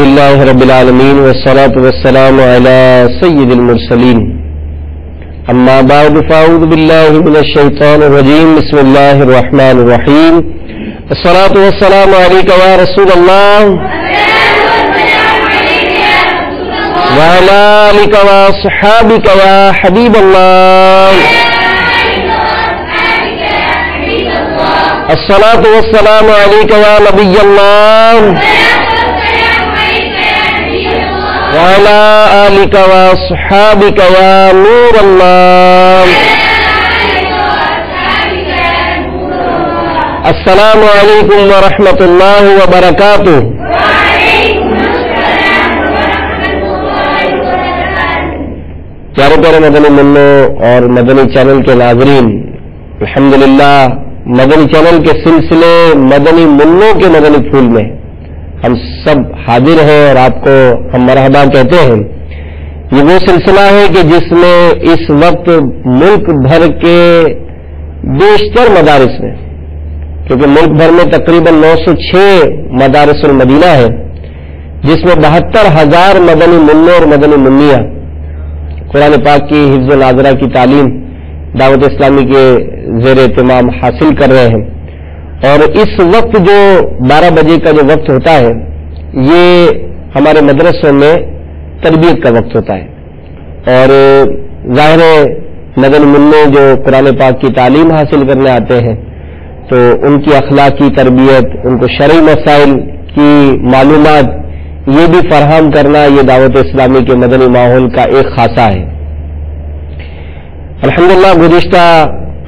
لله رب العالمين والصلاة والسلام على سيد المرسلين أما بعد فأعوذ بالله من الشيطان الرجيم بسم الله الرحمن الرحيم الصلاة والسلام عليك يا رسول الله وعلى آلك وأصحابك يا حبيب الله الصلاة والسلام عليك يا نبي الله وعلى آلك وأصحابك يا نور الله السلام علیکم ورحمۃ اللہ وبرکاتہ. پیارے پیارے مدنی منوں اور مدنی چینل کے ناظرین، الحمدللہ مدنی چینل کے سلسلے مدنی منوں کے مدنی پھول میں ہم سب حاضر ہیں اور آپ کو ہم مرحبا کہتے ہیں. یہ وہ سلسلہ ہے کہ جس میں اس وقت ملک بھر کے بیشتر مدارس میں، کیونکہ ملک بھر میں تقریباً 906 مدارس المدینہ ہے، جس میں 72,000 مدنی منوں اور مدنی منیاں قرآن پاک کی حفظ و ناظرہ کی تعلیم دعوت اسلامی کے زیر اہتمام حاصل کر رہے ہیں. اور اس وقت جو 12 بجے کا جو وقت ہوتا ہے، یہ ہمارے مدرسوں میں تربیت کا وقت ہوتا ہے. اور ظاہر مدنی منوں جو قرآن پاک کی تعلیم حاصل کرنے آتے ہیں تو ان کی اخلاقی تربیت، ان کو شرعی مسائل کی معلومات یہ بھی فراہم کرنا، یہ دعوت اسلامی کے مدنی ماحول کا ایک خاصہ ہے. الحمدللہ گزشتہ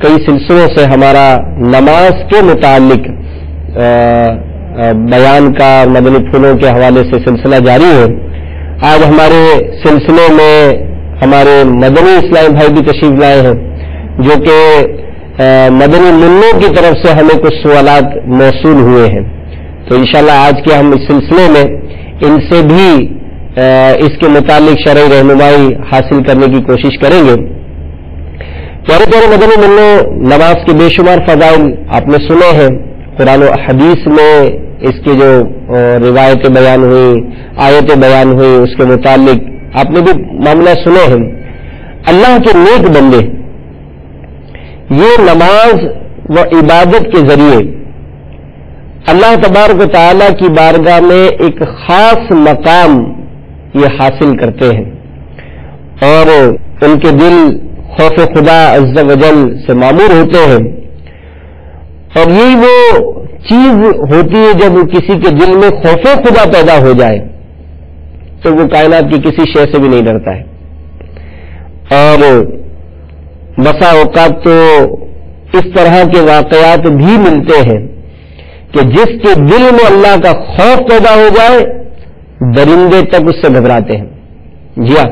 کئی سلسلوں سے ہمارا نماز کے متعلق بیان کا مدنی پھولوں کے حوالے سے سلسلہ جاری ہے. آج ہمارے سلسلے میں ہمارے مدنی اسلامی بھائی بھی تشریف لائے ہیں، جو کہ مدنی منوں کی طرف سے ہمیں کچھ سوالات موصول ہوئے ہیں. تو انشاءاللہ آج کے ہم اس سلسلے میں ان سے بھی اس کے متعلق شرعی رہنمائی حاصل کرنے کی کوشش کریں گے. پیارے پیارے مدنی منوں، نماز کے بے شمار فضائل آپ نے سنے ہیں. قرآن و حدیث میں اس کی جو روایتیں بیان ہوئی، آیتیں بیان ہوئی، اس کے متعلق آپ نے بھی معاملہ سنے ہیں. اللہ کے نیک بندے یہ نماز و عبادت کے ذریعے اللہ تبارک و تعالیٰ کی بارگاہ میں ایک خاص مقام یہ حاصل کرتے ہیں، اور ان کے دل خوف خدا عز و جل سے معمور ہوتے ہیں. اور یہی وہ چیز ہوتی ہے جب کسی کے دل میں خوف خدا پیدا ہو جائے تو وہ کائنات کی کسی شے سے بھی نہیں ڈرتا ہے. اور بسا اوقات تو اس طرح کے واقعات بھی ملتے ہیں کہ جس کے دل میں اللہ کا خوف پیدا ہو جائے درندے تک اس سے گھبراتے ہیں. جی ہاں،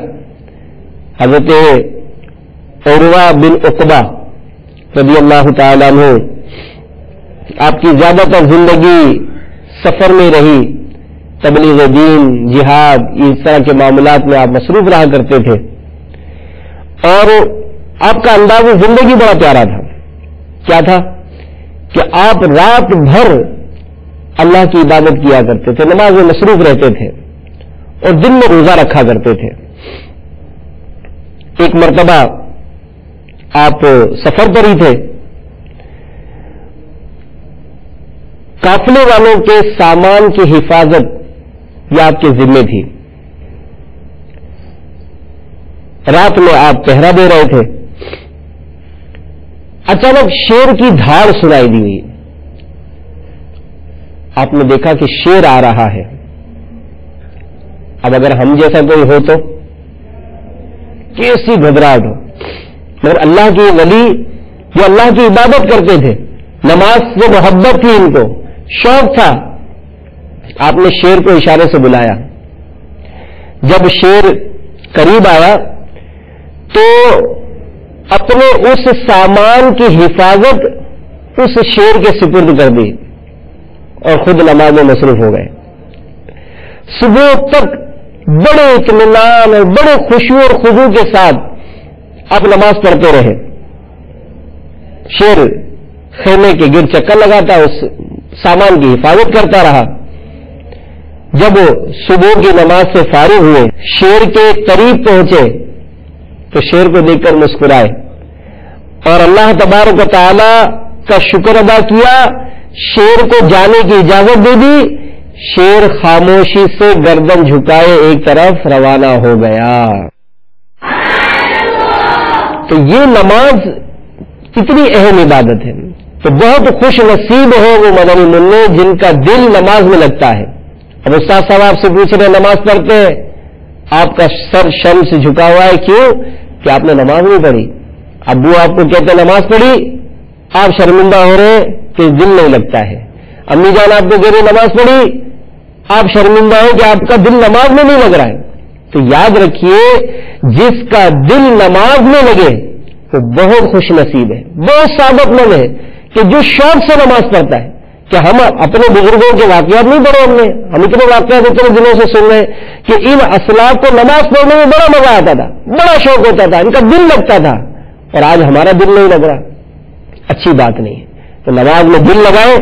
حضرت عروہ بن عقبہ رضی اللہ تعالیٰ عنہ، آپ کی زیادہ تر زندگی سفر میں رہی، تبلیغ دین، جہاد، اس طرح کے معاملات میں آپ مصروف رہا کرتے تھے. اور آپ کا انداز زندگی بڑا پیارا تھا. کیا تھا کہ آپ رات بھر اللہ کی عبادت کیا کرتے تھے، نماز میں مصروف رہتے تھے اور دن میں روزہ رکھا کرتے تھے. ایک مرتبہ آپ سفر پر ہی تھے، قافلے والوں کے سامان کی حفاظت یہ آپ کے ذمہ تھی. رات میں آپ پہرا دے رہے تھے، اچانک شیر کی دھاڑ سنائی دی ہوئی. آپ نے دیکھا کہ شیر آ رہا ہے. اب اگر ہم جیسا کوئی ہو تو کیسی گھبراہٹ ہو، مگر اللہ کے ولی جو اللہ کی عبادت کرتے تھے، نماز سے محبت تھی، ان کو شوق تھا. آپ نے شیر کو اشارے سے بلایا. جب شیر قریب آیا تو اپنے اس سامان کی حفاظت اس شیر کے سپرد کر دی اور خود نماز میں مصروف ہو گئے. صبح تک بڑے اطمینان اور بڑے خشوع اور خضوع کے ساتھ آپ نماز پڑھتے رہے. شیر خیمے کے گرد چکر لگاتا، اس سامان کی حفاظت کرتا رہا. جب صبح کی نماز سے فارغ ہوئے شیر کے قریب پہنچے تو شیر کو دیکھ کر مسکرائے اور اللہ تبارک و تعالی کا شکر ادا کیا، شیر کو جانے کی اجازت دے دی، شیر خاموشی سے گردن جھکائے ایک طرف روانہ ہو گیا۔ تو یہ نماز کتنی اہم عبادت ہے، تو بہت خوش نصیب ہو وہ مدنی منع جن کا دل نماز میں لگتا ہے۔ اب استاد صاحب آپ سے پوچھ رہے نماز پڑھتے ہیں، آپ کا سر شرم سے جھکا ہوا ہے، کیوں کہ آپ نے نماز نہیں پڑھی؟ ابو آپ کو کہتے ہیں نماز پڑھی، آپ شرمندہ ہو رہے کہ دل نہیں لگتا ہے۔ امی جان آپ کو کہہ رہے نماز پڑھی، آپ شرمندہ ہو کہ آپ کا دل نماز میں نہیں لگ رہا ہے۔ تو یاد رکھیے جس کا دل نماز میں لگے وہ بہت خوش نصیب ہے، بہت سعادت مند ہے کہ جو شوق سے نماز پڑھتا ہے۔ کہ ہم اپنے بزرگوں کے واقعات نہیں پڑھے، ہم اتنے واقعات اتنے دنوں سے سن رہے ہیں کہ ان اسلاف کو نماز پڑھنے میں بڑا مزہ آتا تھا، بڑا شوق ہوتا تھا، ان کا دل لگتا تھا، اور آج ہمارا دل نہیں لگ رہا، اچھی بات نہیں ہے۔ تو نماز میں دل لگائے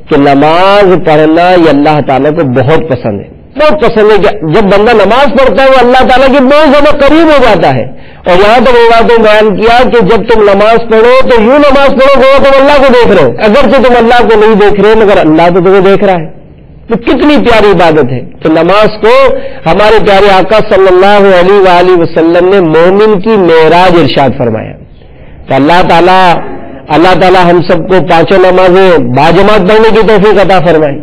کہ نماز پڑھنا یہ اللہ تعالیٰ کو بہت پسند ہے، بہت پسند ہے کہ جب بندہ نماز پڑھتا ہے وہ اللہ تعالیٰ کے بہت زیادہ قریب ہو جاتا ہے۔ اور یہاں تک باتوں بیان کیا کہ جب تم نماز پڑھو تو یوں نماز پڑھو گو تم اللہ کو دیکھ رہے ہو، اگرچہ تم اللہ کو نہیں دیکھ رہے مگر اللہ تو تمہیں دیکھ رہا ہے۔ تو کتنی پیاری عبادت ہے۔ تو نماز کو ہمارے پیارے آقا صلی اللہ علیہ وآلہ وسلم نے مومن کی معراج ارشاد فرمایا۔ تو اللہ تعالیٰ ہم سب کو پانچوں نمازیں باجماعت پڑھنے کی توفیق عطا فرمائے۔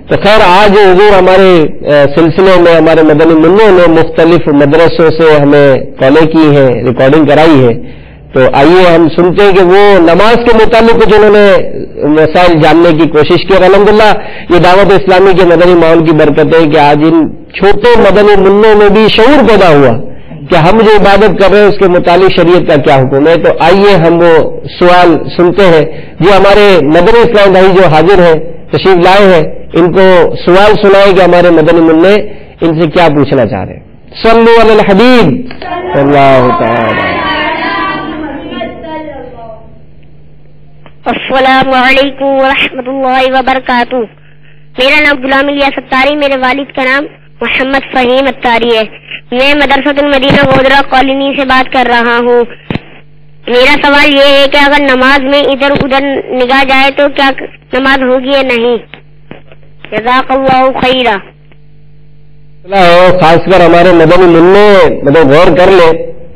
تو خیر آج حضور ہمارے سلسلے میں ہمارے مدنی منوں نے مختلف مدرسوں سے ہمیں کالیں کی ہیں، ریکارڈنگ کرائی ہے، تو آئیے ہم سنتے ہیں کہ وہ نماز کے متعلق کچھ انہوں نے مسائل جاننے کی کوشش کی۔ اور الحمدللہ یہ دعوت اسلامی کے مدنی ماحول کی برکت ہے کہ آج ان چھوٹے مدنی منوں میں بھی شعور پیدا ہوا کہ ہم جو عبادت کر رہے ہیں اس کے متعلق شریعت کا کیا حکم ہے۔ تو آئیے ہم وہ سوال سنتے ہیں جو ہمارے مدنی اسلام بھائی جو حاضر ہیں تشریف لائے ہیں، ان کو سوال سنائے کہ ہمارے مدنی منع ان سے کیا پوچھنا چاہ رہے ہیں۔ صلو علی الحبیب اللہ تعالی۔ السلام علیکم ورحمۃ اللہ وبرکاتہ۔ میرا نام غلام الیاس اتاری، میرے والد کا نام محمد فہیم اتاری ہے۔ میں مدرسۃ المدینہ گودرا کالونی سے بات کر رہا ہوں۔ میرا سوال یہ ہے کہ اگر نماز میں ادھر ادھر نگاہ جائے تو کیا نماز ہوگی یا نہیں؟ جزاک اللہ خیرا۔ خاص کر ہمارے مدنی منع مطلب غور کر لے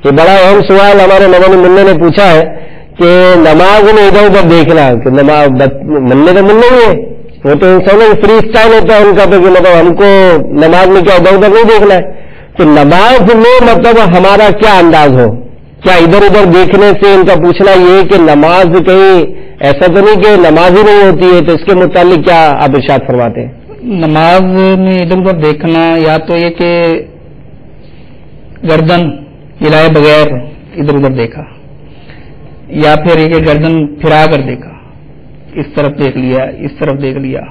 کہ بڑا اہم سوال ہمارے مدنی منع نے پوچھا ہے کہ نماز میں ادھر ادھر دیکھنا، کہ نماز منع تو منع ہی ہے، وہ تو انسانوں فری اسٹائل ہوتا ہے ان کا، تو کہ مطلب ہم کو نماز میں کیا ادھر ادھر نہیں دیکھنا ہے۔ تو نماز میں مطلب ہمارا کیا انداز ہو، کیا ادھر ادھر دیکھنے سے ان کا پوچھنا یہ کہ نماز کہیں ایسا تو نہیں کہ نماز ہی نہیں ہوتی ہے، تو اس کے متعلق کیا آپ ارشاد فرماتے ہیں؟ نماز میں ادھر ادھر دیکھنا یا تو یہ کہ گردن ہلائے بغیر ادھر ادھر دیکھا، یا پھر یہ کہ گردن پھرا کر دیکھا، اس طرف دیکھ لیا اس طرف دیکھ لیا۔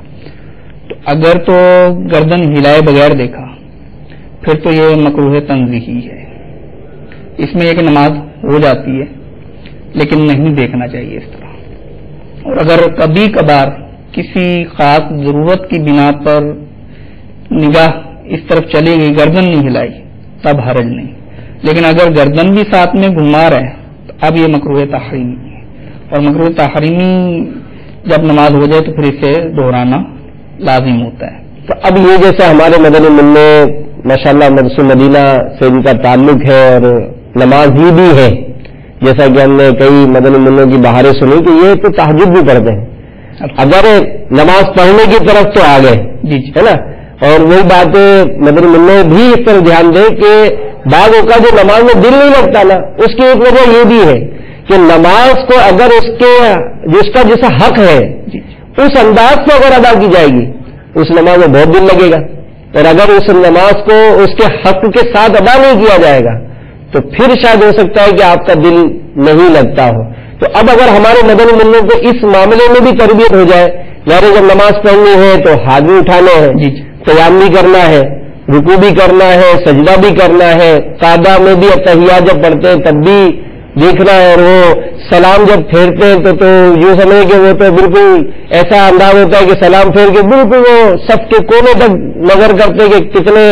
تو اگر تو گردن ہلائے بغیر دیکھا پھر تو یہ مکروہ تنزیہی ہے، اس میں یہ کہ نماز ہو جاتی ہے لیکن نہیں دیکھنا چاہیے اس طرح۔ اور اگر کبھی کبھار کسی خاص ضرورت کی بنا پر نگاہ اس طرف چلی گئی، گردن نہیں ہلائی، تب حرج نہیں، لیکن اگر گردن بھی ساتھ میں گھما رہے تو اب یہ مکروہ تحریمی ہے، اور مکروہ تحریمی جب نماز ہو جائے تو پھر اسے دہرانا لازم ہوتا ہے۔ تو اب یہ جیسے ہمارے مدنی منع ماشاءاللہ مدرسہ مدینہ سے ان کا تعلق ہے اور نمازی بھی ہے، جیسا کہ ہم نے کئی مدنی منوں کی بہاریں سنی کہ یہ تو تہجد بھی پڑھتے ہیں، اگر نماز پڑھنے کی طرف تو آ گئے ہے نا۔ اور وہی بات مدنی منع بھی اس پر دھیان دیں کہ بعض اوقات جو نماز میں دل نہیں لگتا نا، اس کی ایک وجہ یہ بھی ہے کہ نماز کو اگر اس کا جیسا حق ہے اس انداز سے اگر ادا کی جائے گی اس نماز میں بہت دل لگے گا، اور اگر اس نماز کو اس کے حق کے ساتھ ادا نہیں کیا جائے گا تو پھر شاید ہو سکتا ہے کہ آپ کا دل نہیں لگتا ہو۔ تو اب اگر ہمارے مدنی منوں کو اس معاملے میں بھی تربیت ہو جائے، یعنی جب نماز پڑھنی ہے تو ہاتھ بھی اٹھانے ہیں، قیام بھی کرنا ہے، رکوع بھی کرنا ہے، سجدہ بھی کرنا ہے، قعدہ میں بھی اتحیات جب پڑھتے ہیں تب بھی دیکھنا ہے، اور وہ سلام جب پھیرتے ہیں تو یوں سمجھے کہ وہ تو بالکل ایسا انداز ہوتا ہے کہ سلام پھیر کے بالکل وہ صف کے کونے تک نظر کرتے کہ کتنے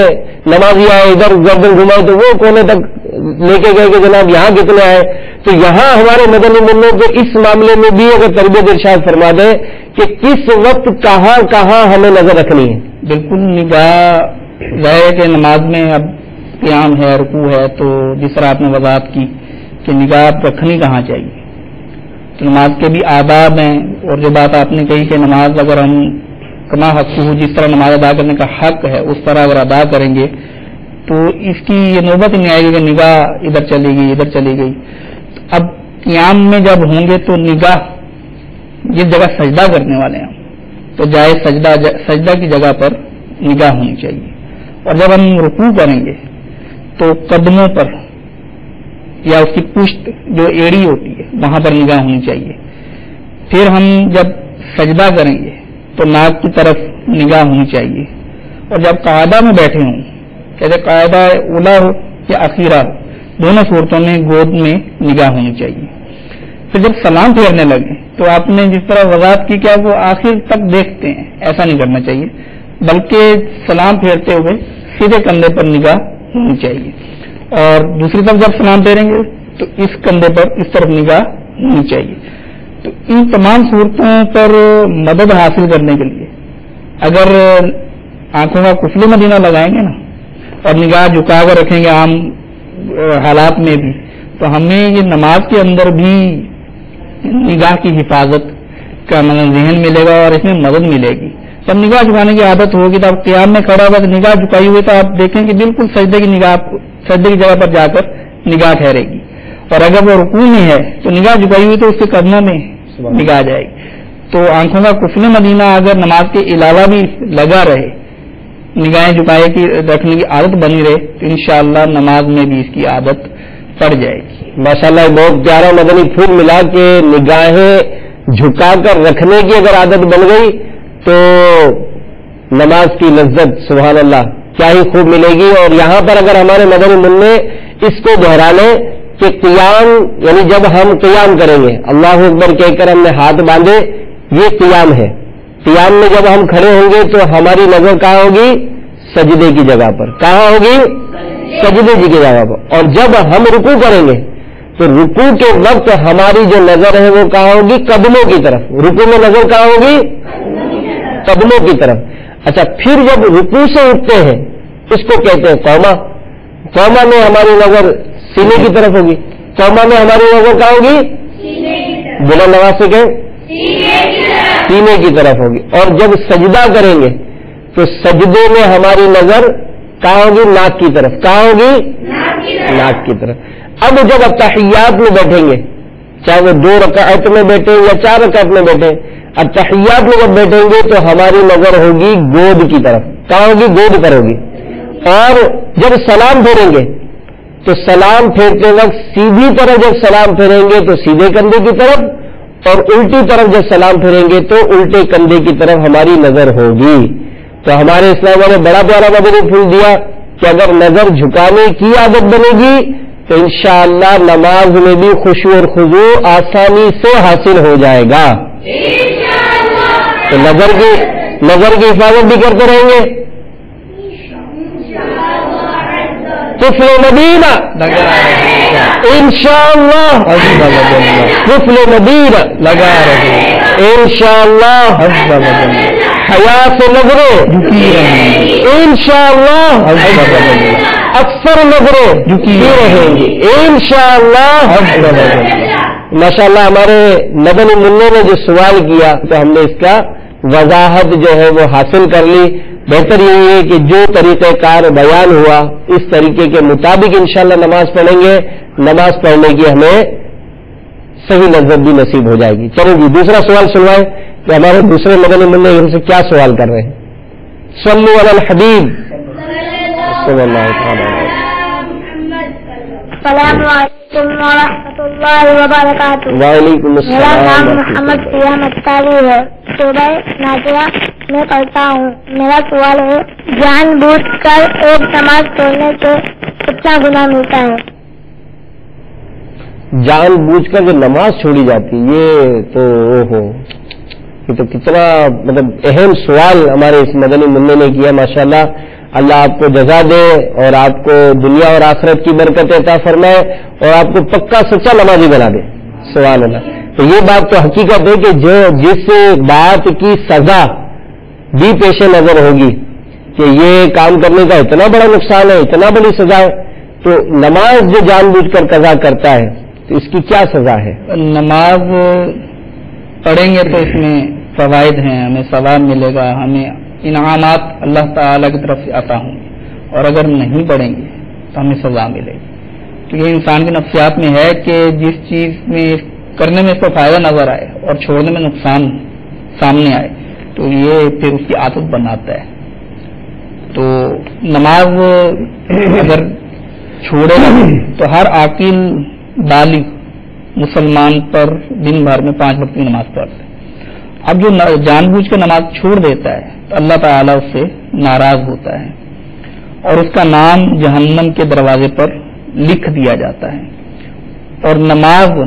نمازی آئے، ادھر گردن گھمائے تو وہ کونے تک لے کے گئے کہ جناب یہاں کتنے آئے. تو یہاں ہمارے مدنی منوں کو اس معاملے میں بھی اگر تربیت ارشاد فرما دے کہ کس وقت کہاں کہاں ہمیں نظر رکھنی ہے. بالکل نگاہ ظاہر کہ نماز میں اب قیام ہے، رکوع ہے، تو جس طرح آپ نے وضاحت کی کہ نگاہ رکھنی کہاں چاہیے، تو نماز کے بھی آداب ہیں. اور جو بات آپ نے کہی کہ نماز اگر ہم کما حق ہو، جس طرح نماز ادا کرنے کا حق ہے اس طرح اگر ادا کریں گے تو اس کی یہ نوبت ہی نہیں آئے گی کہ نگاہ ادھر چلی گئی ادھر چلی گئی. اب قیام میں جب ہوں گے تو نگاہ جس جگہ سجدہ کرنے والے ہیں تو جائز سجدہ کی جگہ پر نگاہ ہونی چاہیے. اور جب ہم رکوع کریں گے تو قدموں پر یا اس کی پشت جو ایڑی ہوتی ہے وہاں پر نگاہ ہونی چاہیے. پھر ہم جب سجدہ کریں گے تو ناک کی طرف نگاہ ہونی چاہیے. اور جب قاعدہ میں بیٹھے ہوں، کہتے قاعدہ اولا ہو یا اخیرہ ہو، دونوں صورتوں میں گود میں نگاہ ہونی چاہیے. پھر جب سلام پھیرنے لگے تو آپ نے جس طرح وضاحت کی کہ وہ آخر تک دیکھتے ہیں، ایسا نہیں کرنا چاہیے، بلکہ سلام پھیرتے ہوئے سیدھے کندھے پر نگاہ ہونی چاہیے. اور دوسری طرف جب سلام پھیریں گے تو اس کندھے پر اس طرف نگاہ ہونی چاہیے. تو ان تمام صورتوں پر مدد حاصل کرنے کے لیے اگر آنکھوں کا کفل مدینہ لگائیں گے نا اور نگاہ جھکا کر رکھیں گے عام حالات میں بھی، تو ہمیں یہ نماز کے اندر بھی نگاہ کی حفاظت کا ذہن ملے گا اور اس میں مدد ملے گی. جب نگاہ جھکانے کی عادت ہوگی تو آپ قیام میں کھڑا ہوگا تو نگاہ جھکائی ہوئی تو آپ دیکھیں کہ بالکل سجدے کی جگہ پر جا کر نگاہ ٹھہرے گی. اور اگر وہ رکوع میں ہے تو نگاہ جھکائی ہوئی تو اس کے قدموں میں نگاہ جائے گی. تو آنکھوں کا کفل مدینہ اگر نماز کے علاوہ بھی لگا رہے، نگاہیں جھکائے کی رکھنے کی عادت بنی رہے تو انشاءاللہ نماز میں بھی اس کی عادت پڑ جائے گی. ماشاءاللہ بہت پیارا مدنی پھول ملا کہ نگاہیں جھکا کر رکھنے کی اگر عادت بن گئی تو نماز کی لذت سبحان اللہ کیا ہی خوب ملے گی. اور یہاں پر اگر ہمارے مدنی منع اس کو دہرا لیں کہ قیام یعنی جب ہم قیام کریں گے اللہ اکبر کہہ کر ہم نے ہاتھ باندھے، یہ قیام ہے. قیام میں جب ہم کھڑے ہوں گے تو ہماری نظر کہاں ہوگی؟ سجدے کی جگہ پر. کہاں ہوگی؟ سجدے کی جگہ پر. اور جب ہم رکوع کریں گے تو رکوع کے وقت ہماری جو نظر ہے وہ کہاں ہوگی؟ قدموں کی طرف. رکوع میں نظر کہاں ہوگی؟ قدموں کی طرف. اچھا، پھر جب رکوع سے اٹھتے ہیں اس کو کہتے ہیں قوما. قوما میں ہماری نظر سینے کی طرف ہوگی. قوما میں ہماری نظر کہاں ہوگی؟ بلند آواز سے کہیں سینے کی طرف ہوگی. اور جب سجدہ کریں گے تو سجدے میں ہماری نظر کہاں ہوگی؟ ناک کی طرف. کہاں ہوگی؟ ناک کی طرف. اب جب تحیات میں بیٹھیں گے، چاہے وہ 2 رکعت میں بیٹھے یا 4 رکعت میں بیٹھے، اب تحیات میں جب بیٹھیں گے تو ہماری نظر ہوگی گود کی طرف. کہاں ہوگی؟ گود پر ہوگی. اور جب سلام پھیریں گے تو سلام پھیرتے وقت سیدھی طرف جب سلام پھیریں گے تو سیدھے کندھے کی طرف، اور الٹی طرف جب سلام پھیریں گے تو الٹے کندھے کی طرف ہماری نظر ہوگی. تو ہمارے اسلام نے بڑا پیارا مدنی پھول دیا کہ اگر نظر جھکانے کی عادت بنے گی تو انشاءاللہ نماز میں بھی خشوع اور خضوع آسانی سے حاصل ہو جائے گا. تو نظر کی حفاظت بھی کرتے رہیں گے. قفل مدینہ انشاءاللہ، قفل مدینہ لگا رہے انشاءاللہ، حیا سے نظریں انشاءاللہ اکثر نظریں جھکی رہیں گی انشاءاللہ. ماشاءاللہ ہمارے مدنی منع نے جو سوال کیا تو ہم نے اس کا وضاحت جو ہے وہ حاصل کر لی. بہتر یہی ہے کہ جو طریقہ کار بیان ہوا اس طریقے کے مطابق انشاءاللہ نماز پڑھیں گے، نماز پڑھنے کی ہمیں صحیح لذت بھی نصیب ہو جائے گی. چلو جی دوسرا سوال سنوائیں کہ ہمارے دوسرے مدنی منع ہم سے کیا سوال کر رہے ہیں. صلو علی الحبیب صلی اللہ علیہ وسلم. السلام علیکم ورحمۃ اللہ وبرکاتہ. وعلیکم میرا السلام. نام محمد فہیم اختاری ہے. صوبہ نازیہ میں پڑھتا ہوں. میرا سوال ہے جان بوجھ کر ایک نماز چھوڑنے سے کتنا گناہ ملتا ہے؟ جان بوجھ کر جو نماز چھوڑی جاتی یہ تو یہ تو کتنا مطلب اہم سوال ہمارے اس مدنی منع نے کیا. ماشاءاللہ اللہ آپ کو جزا دے اور آپ کو دنیا اور آخرت کی برکت عطا فرمائے اور آپ کو پکا سچا نمازی بنا دے. سبحان اللہ. تو یہ بات تو حقیقت ہے کہ جو جس بات کی سزا بھی پیش نظر ہوگی کہ یہ کام کرنے کا اتنا بڑا نقصان ہے, اتنا بڑی سزا ہے, تو نماز جو جان بوجھ کر قضا کرتا ہے تو اس کی کیا سزا ہے؟ نماز پڑھیں گے تو اس میں فوائد ہیں, ہمیں ثواب ملے گا, ہمیں انعامات اللہ تعالیٰ کی طرف سے عطا ہوں گے, اور اگر نہیں پڑھیں گے تو ہمیں سزا ملے گی. تو یہ انسان کی نفسیات میں ہے کہ جس چیز میں کرنے میں اس کو فائدہ نظر آئے اور چھوڑنے میں نقصان سامنے آئے تو یہ پھر اس کی عادت بناتا ہے. تو نماز اگر چھوڑے گا تو ہر عاقل بالغ مسلمان پر دن بھر میں 5 وقت کی نماز پڑھتا ہے. اب جو جان بوجھ کے نماز چھوڑ دیتا ہے تو اللہ تعالیٰ اس سے ناراض ہوتا ہے اور اس کا نام جہنم کے دروازے پر لکھ دیا جاتا ہے. اور نماز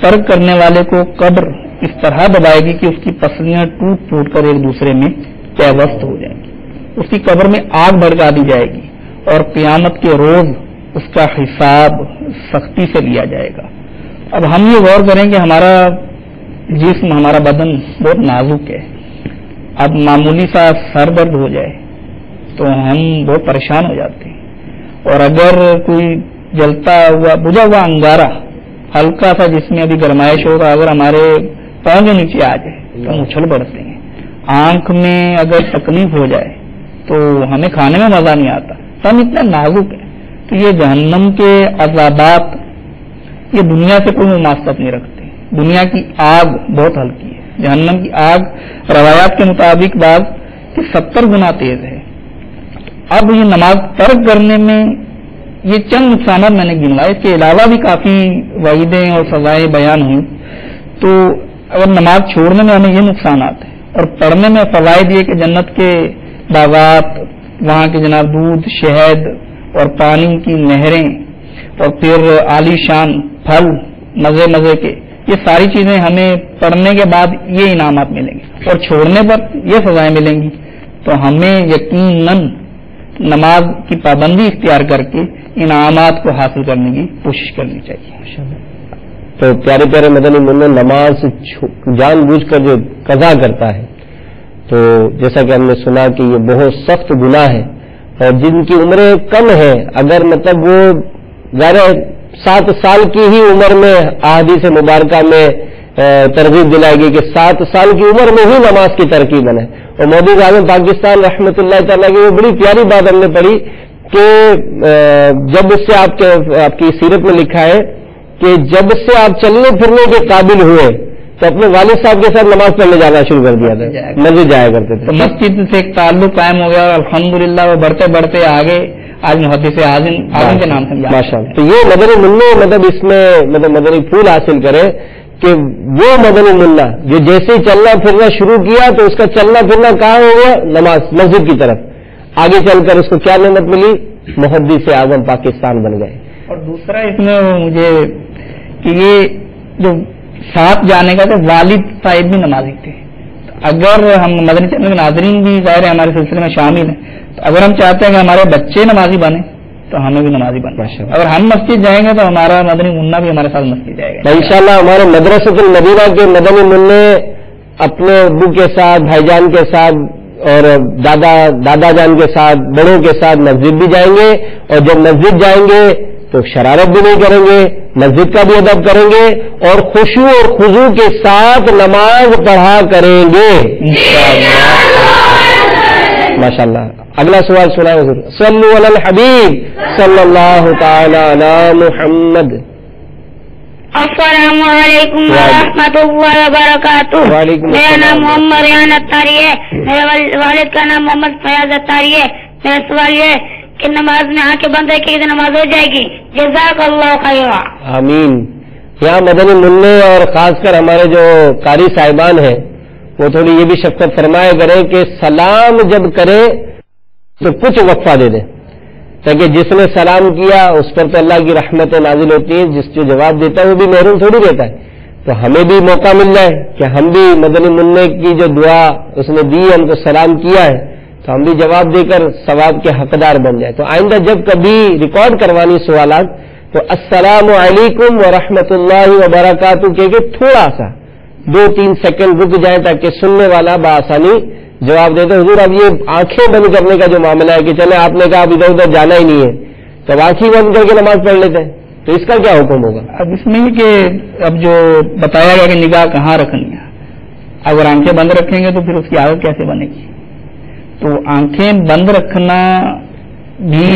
ترک کرنے والے کو قبر اس طرح دبائے گی کہ اس کی پسلیاں ٹوٹ ٹوٹ کر ایک دوسرے میں پیوست ہو جائیں گی. اس کی قبر میں آگ بھڑکا دی جائے گی اور قیامت کے روز اس کا حساب سختی سے لیا جائے گا. اب ہم یہ غور کریں کہ ہمارا جسم, ہمارا بدن بہت نازک ہے. اب معمولی سا سر درد ہو جائے تو ہم بہت پریشان ہو جاتے ہیں, اور اگر کوئی جلتا ہوا بجھا ہوا انگارہ ہلکا سا جس میں ابھی گرمائش ہوگا اگر ہمارے پاؤں کے نیچے آ جائے تو ہم اچھل پڑتے ہیں. آنکھ میں اگر تکلیف ہو جائے تو ہمیں کھانے میں مزہ نہیں آتا. تو ہم اتنا نازک ہیں. تو یہ جہنم کے عذابات یہ دنیا سے کوئی مماثلت نہیں رکھتے. دنیا کی آگ بہت ہلکی ہے, جہنم کی آگ روایات کے مطابق بعض کہ 70 گنا تیز ہے. اب یہ نماز ترک کرنے میں یہ چند نقصانات میں نے گنوائے, اس کے علاوہ بھی کافی وعیدیں اور سزائیں بیان ہوئی. تو اگر نماز چھوڑنے میں ہمیں یہ نقصانات ہیں, اور پڑھنے میں فوائد یہ کہ جنت کے باغات, وہاں کے جناب دودھ, شہد اور پانی کی نہریں, اور پھر عالی شان پھل مزے مزے کے, یہ ساری چیزیں ہمیں پڑھنے کے بعد یہ انعامات ملیں گے اور چھوڑنے پر یہ سزائیں ملیں گی. تو ہمیں یقیناً نماز کی پابندی اختیار کر کے انعامات کو حاصل کرنے کی کوشش کرنی چاہیے. تو پیارے پیارے مدنی منع نماز جان بوجھ کر جو قضا کرتا ہے تو جیسا کہ ہم نے سنا کہ یہ بہت سخت گناہ ہے, اور جن کی عمریں کم ہیں اگر مطلب وہ ظاہر 7 سال کی ہی عمر میں احادیث مبارکہ میں ترغیب دلائے گی کہ 7 سال کی عمر میں ہی نماز کی ترکیب بنے. اور مودی اعظم پاکستان رحمۃ اللہ تعالیٰ کی وہ بڑی پیاری بات ہم نے پڑھی کہ جب اس سے آپ کی سیرت میں لکھا ہے کہ جب سے آپ چلنے پھرنے کے قابل ہوئے تو اپنے والد صاحب کے ساتھ نماز پڑھنے جانا شروع کر دیا تھا, مسجد جایا کرتے تھے. تو مسجد سے ایک تعلق قائم ہو گیا اور الحمدللہ وہ بڑھتے بڑھتے آگے آج محدث اعظم کے نام سے ماشاء اللہ. تو یہ مدنی منع مطلب اس میں مطلب مدنی پھول حاصل کرے کہ وہ مدنی منع جو جیسے چلنا پھرنا شروع کیا تو اس کا چلنا پھرنا کہاں ہو گیا, نماز مسجد کی طرف. آگے چل کر اس کو کیا نعمت ملی, محدث اعظم پاکستان بن گئے. اور دوسرا اس میں مجھے کہ یہ جو ساتھ جانے کا تو والد صاحب بھی نمازی تھے. اگر ہم مدنی چینل کے ناظرین بھی ظاہر ہے ہمارے سلسلے میں شامل ہیں, تو اگر ہم چاہتے ہیں کہ ہمارے بچے نمازی بنے تو ہمیں بھی نمازی بننا ہے. اگر ہم مسجد جائیں گے تو ہمارا مدنی منع بھی ہمارے ساتھ مسجد جائے گا انشاءاللہ. ہمارے مدرسۃ المدینہ کے مدنی منع اپنے ابو کے ساتھ, بھائی جان کے ساتھ اور دادا جان کے ساتھ, بڑوں کے ساتھ مسجد بھی جائیں گے, اور جب مسجد جائیں گے تو شرارت بھی نہیں کریں گے, مسجد کا بھی ادب کریں گے اور خشوع اور خضوع کے ساتھ نماز پڑھا کریں گے ماشاءاللہ. اگلا سوال سنا حضور. صلو علی الحبیب صلی اللہ تعالی علی محمد. السلام علیکم ورحمۃ اللہ وبرکاتہ. میرا نام محمد ریحان اتاری ہے, میرے والد کا نام محمد فیاض اتاری ہے. میرا سوال یہ ہے کہ نماز میں آنکھیں بند رکھے گی تو نماز ہو جائے گی؟ جزاک اللہ خیرا. آمین. یہاں مدنی منع اور خاص کر ہمارے جو قاری صاحبان ہیں وہ تھوڑی یہ بھی شفقت فرمایا کریں کہ سلام جب کرے تو کچھ وقفہ دے دیں. تاکہ جس نے سلام کیا اس پر تو اللہ کی رحمتیں نازل ہوتی ہیں، جس جو جواب دیتا ہے وہ بھی محروم تھوڑی رہتا ہے. تو ہمیں بھی موقع مل جائے کہ ہم بھی مدنی منع کی جو دعا اس نے دی، ہم کو سلام کیا ہے، تو ہم بھی جواب دے کر ثواب کے حقدار بن جائے. تو آئندہ جب کبھی ریکارڈ کروانی سوالات تو السلام علیکم ورحمۃ اللہ وبرکاتہ کہہ کے تھوڑا سا 2-3 سیکنڈ رک جائیں تاکہ سننے والا بآسانی جواب دیتے. حضور اب یہ آنکھیں بند کرنے کا جو معاملہ ہے کہ چلے آپ نے کہا اب ادھر ادھر جانا ہی نہیں ہے تو اب آنکھیں بند کر کے نماز پڑھ لیتے ہیں، تو اس کا کیا حکم ہوگا؟ اب اس میں کہ اب جو بتایا گیا کہ نگاہ کہاں رکھنی ہے، اگر آنکھیں بند رکھیں گے تو پھر اس کی عادت کیسے بنے گی؟ تو آنکھیں بند رکھنا بھی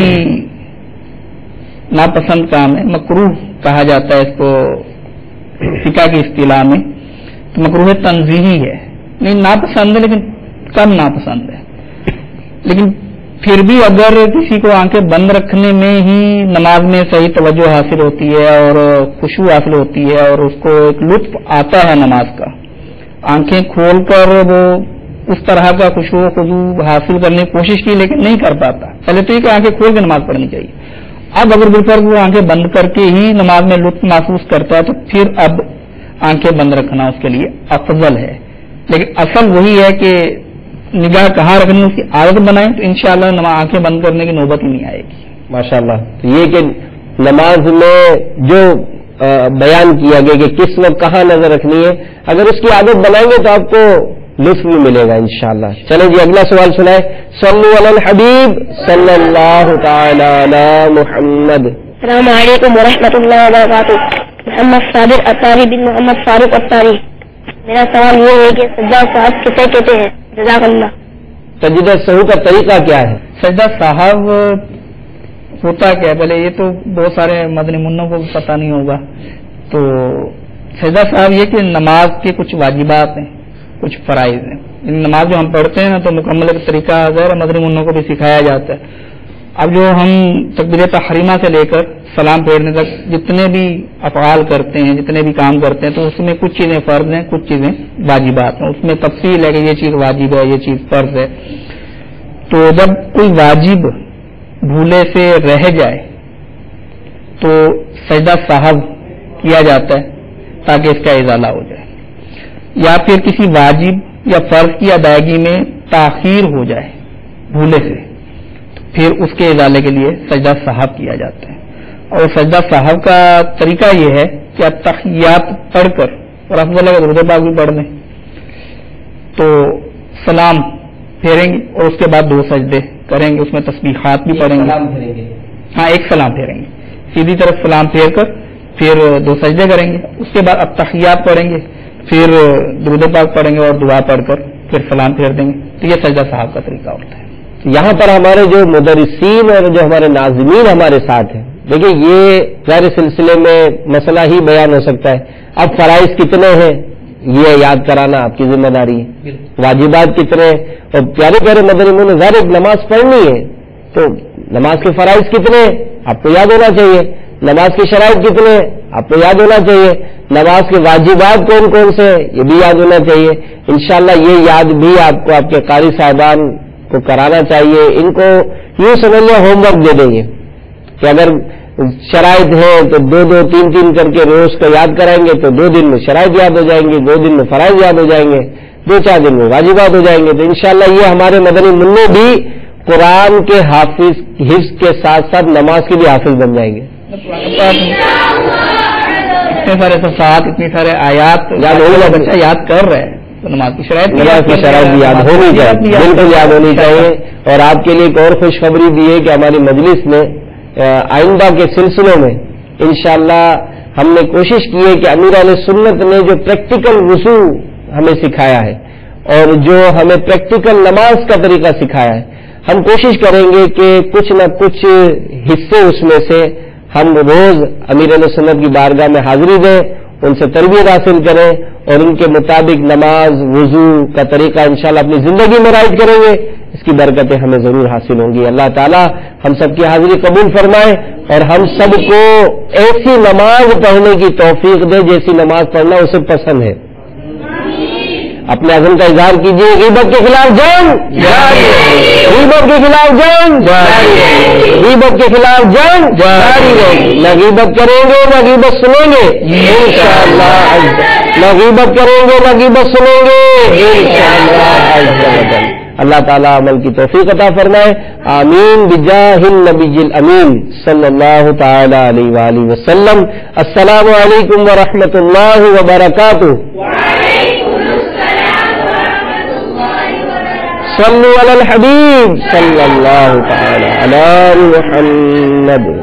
ناپسند کام ہے، مکروہ کہا جاتا ہے اس کو فقہ کی اصطلاح میں. تو مکروہ تنزیہی ہے، نہیں ناپسند ہے لیکن کم ناپسند ہے. لیکن پھر بھی اگر کسی کو آنکھیں بند رکھنے میں ہی نماز میں صحیح توجہ حاصل ہوتی ہے اور خشوع حاصل ہوتی ہے اور اس کو ایک لطف آتا ہے نماز کا، آنکھیں کھول کر وہ اس طرح کا خشوع و خضوع حاصل کرنے کی کوشش کی لیکن نہیں کر پاتا. پہلے تو یہ کہ آنکھیں کھول کے نماز پڑھنی چاہیے. اب اگر بالفرض وہ آنکھیں بند کر کے ہی نماز میں لطف محسوس کرتا ہے تو پھر اب آنکھیں بند رکھنا اس کے لیے افضل ہے. لیکن اصل وہی ہے کہ نگاہ کہاں رکھنی اس کی عادت بنائیں تو انشاءاللہ آنکھیں بند کرنے کی نوبت ہی نہیں آئے گی. ماشاءاللہ. تو یہ کہ نماز میں جو بیان کیا گیا کہ کس وقت کہاں نظر رکھنی ہے، اگر اس کی عادت بنائیں گے تو آپ کو لطف بھی ملے گا انشاءاللہ. چلیں جی اگلا سوال سنائے. صلو علی الحبیب صلی اللہ تعالی علی محمد. السلام علیکم ورحمۃ اللہ وبرکاتہ. محمد صابر اطاری بن محمد فاروق اطاری. میرا سوال یہ ہے کہ سجدہ صاحب کسے کہتے ہیں؟ جزاک اللہ. سجدہ سہو کا طریقہ کیا ہے؟ سجدہ صاحب ہوتا کیا ہے؟ پہلے یہ تو بہت سارے مدنی منوں کو پتہ نہیں ہوگا. تو سجدہ صاحب یہ کہ نماز کے کچھ واجبات ہیں، کچھ فرائض ہیں. نماز جو ہم پڑھتے ہیں نا تو مکمل طریقہ ظاہر مدنی منوں کو بھی سکھایا جاتا ہے. اب جو ہم تکبیرۃ تحریمہ سے لے کر سلام پھیرنے تک جتنے بھی افعال کرتے ہیں، جتنے بھی کام کرتے ہیں، تو اس میں کچھ چیزیں فرض ہیں، کچھ چیزیں واجبات ہیں. اس میں تفصیل ہے کہ یہ چیز واجب ہے، یہ چیز فرض ہے. تو جب کوئی واجب بھولے سے رہ جائے تو سجدہ صاحب کیا جاتا ہے تاکہ اس کا ازالہ ہو جائے، یا پھر کسی واجب یا فرض کی ادائیگی میں تاخیر ہو جائے بھولے سے، پھر اس کے ازالے کے لیے سجدہ صاحب کیا جاتا ہے. اور سجدہ صاحب کا طریقہ یہ ہے کہ التحیات پڑھ کر، اور افضل ہے درود پاک بھی پڑھ لیں، تو سلام پھیریں گے اور اس کے بعد 2 سجدے کریں گے، اس میں تسبیحات بھی پڑھیں گے. ہاں ایک سلام پھیریں گے، سیدھی طرف سلام پھیر کر پھر 2 سجدے کریں گے. اس کے بعد التحیات پڑھیں گے، پھر درود پاک پڑھیں گے اور دعا پڑھ کر پھر سلام پھیر دیں گے. تو یہ سجدہ صاحب کا طریقہ ہوتا ہے. یہاں پر ہمارے جو مدرسین اور جو ہمارے ناظمین ہمارے ساتھ ہیں، دیکھیے یہ ظاہر سلسلے میں مسئلہ ہی بیان ہو سکتا ہے. اب فرائض کتنے ہیں یہ یاد کرانا آپ کی ذمہ داری ہے، واجبات کتنے ہیں، اور پیارے پیارے مدنی منوں ظاہر ایک نماز پڑھنی ہے تو نماز کے فرائض کتنے ہیں آپ کو یاد ہونا چاہیے، نماز کی شرائط کتنے ہیں آپ کو یاد ہونا چاہیے، نماز کے واجبات کون کون سے یہ بھی یاد ہونا چاہیے. انشاءاللہ یہ یاد بھی آپ کو آپ کے قاری صاحبان کو کرانا چاہیے. ان کو یوں سمجھ لیں ہوم ورک دے دیں گے کہ اگر شرائط ہیں تو 2-2 3-3 کر کے روز کو یاد کرائیں گے تو 2 دن میں شرائط یاد ہو جائیں گے، 2 دن میں فرائض یاد ہو جائیں گے، 2-4 دن میں واجبات ہو جائیں گے. تو انشاءاللہ یہ ہمارے مدنی منوں بھی قرآن کے حفظ کے ساتھ ساتھ نماز کے بھی حافظ بن جائیں گے. اتنے سارے صفحات، اتنی سارے آیات یاد ہوگا، بچہ یاد کر رہے ہیں تو نماز کی شرائط بھی یاد ہونی چاہیے، بالکل یاد ہونی چاہیے. اور آپ کے لیے ایک اور خوشخبری بھی ہے کہ ہماری مجلس میں آئندہ کے سلسلوں میں انشاءاللہ ہم نے کوشش کی ہے کہ امیر اہل سنت نے جو پریکٹیکل وضو ہمیں سکھایا ہے اور جو ہمیں پریکٹیکل نماز کا طریقہ سکھایا ہے، ہم کوشش کریں گے کہ کچھ نہ کچھ حصے اس میں سے ہم روز امیر اہل سنت کی بارگاہ میں حاضری دیں، ان سے تربیت حاصل کریں اور ان کے مطابق نماز وضو کا طریقہ انشاءاللہ اپنی زندگی میں رائج کریں گے. اس کی برکتیں ہمیں ضرور حاصل ہوں گی. اللہ تعالیٰ ہم سب کی حاضری قبول فرمائے اور ہم سب کو ایسی نماز پڑھنے کی توفیق دے جیسی نماز پڑھنا اسے پسند ہے. اپنے عزم کا اظہار کیجیے. غیبت کے خلاف جنگ جاری ہے, غیبت کے خلاف جنگ جاری ہے, غیبت کے خلاف جنگ جاری ہے. نہ غیبت کریں گے نہ غیبت سنیں گے انشاءاللہ, نہ غیبت کریں گے نہ غیبت سنیں گے انشاءاللہ. اللہ تعالیٰ عمل کی توفیق عطا فرمائے. آمین بجاہ النبی الامین صلی اللہ تعالی علیہ وآلہ وسلم. السلام علیکم ورحمۃ اللہ وبرکاتہ. صلوا علی الحبیب صلی اللہ تعالی علی محمد.